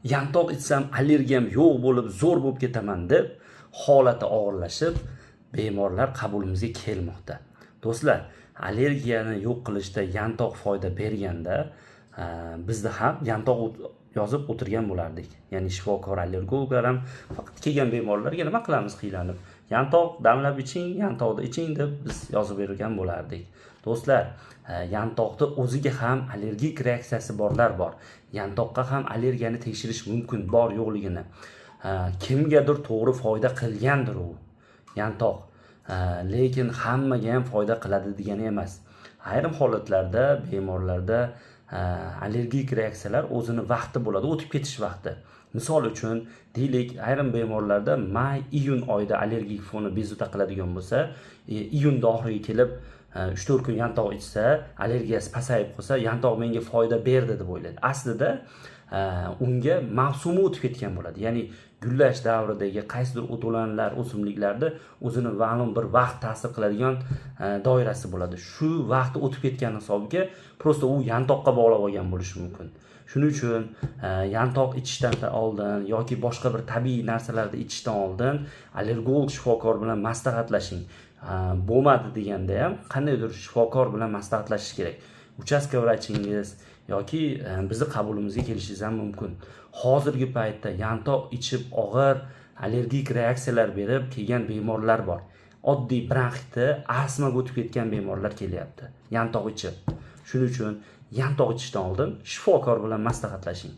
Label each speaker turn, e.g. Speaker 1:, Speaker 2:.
Speaker 1: yantoq ichsam allergiyam yo'q bo'lib zo'r bo'lib ketaman deb holati og'irlashib bemorlar qabulimizga kelmoqda. Do'stlar, allergiyani yo'q qilishda yantoq foyda berganda bizda ham yantoq yozib o'tirgan bo'lardik. Ya'ni shifokor allergologlar ham faqat kelgan bemorlarga nima qilamiz qiylanib? Yantoq damlab iching, yantoqni iching deb biz yozib bergan bo'lardik. Do'stlar, yantoqda o'ziga ham allergik reaksiyasi borlar bor. Yantoqqa ham allergiyani tekshirish mumkin, bor yo'qligini. Kimgadir to'g'ri foyda qilgandir u yantoq. Lekin hammaga ham foyda qiladi degani emas. Ayrim holatlarda bemorlarda allergik reaksiyalar o'zini vaqti bo'ladi, o'tib ketish vaqti. Misol uchun, deylik, ayrim bemorlarda may-iyun oyida allergik foni bezovta qiladigan bo'lsa, iyunda oxiriga kelib 3-4 kun yantoq ichsa, allergiyasi pasayib qolsa, yantoq menga foyda berdi deb o'ylaydi. Aslida unga mavsumi o'tib ketgan bo'ladi. Ya'ni gullash davridagi qaysidir o'to'lanlar, o'simliklarda o'zini ma'lum bir vaqt ta'sir qiladigan doirasi bo'ladi. Shu vaqti o'tib ketgan hisobiga prosta u yantoqqa bog'lab olgan bo'lishi mumkin. Shuning uchun yantoq ichishdan oldin yoki boshqa bir tabiiy narsalarni ichishdan oldin allergolog shifokor bilan maslahatlashing. Bo'lmadi deganda ham qandaydir shifokor bilan maslahatlashish kerak. Uchastka vrachingiz yoki bizni qabulimizga kelishingiz ham mumkin. Hozirgi paytda yantoq ichib og'ir allergik reaksiyalar berib kelgan bemorlar bor. Oddiy bronxitda astmaga o'tib ketgan bemorlar kelyapti yantoq ichib. Shuning uchun yantoq ichishdan oldin shifokor bilan maslahatlashing.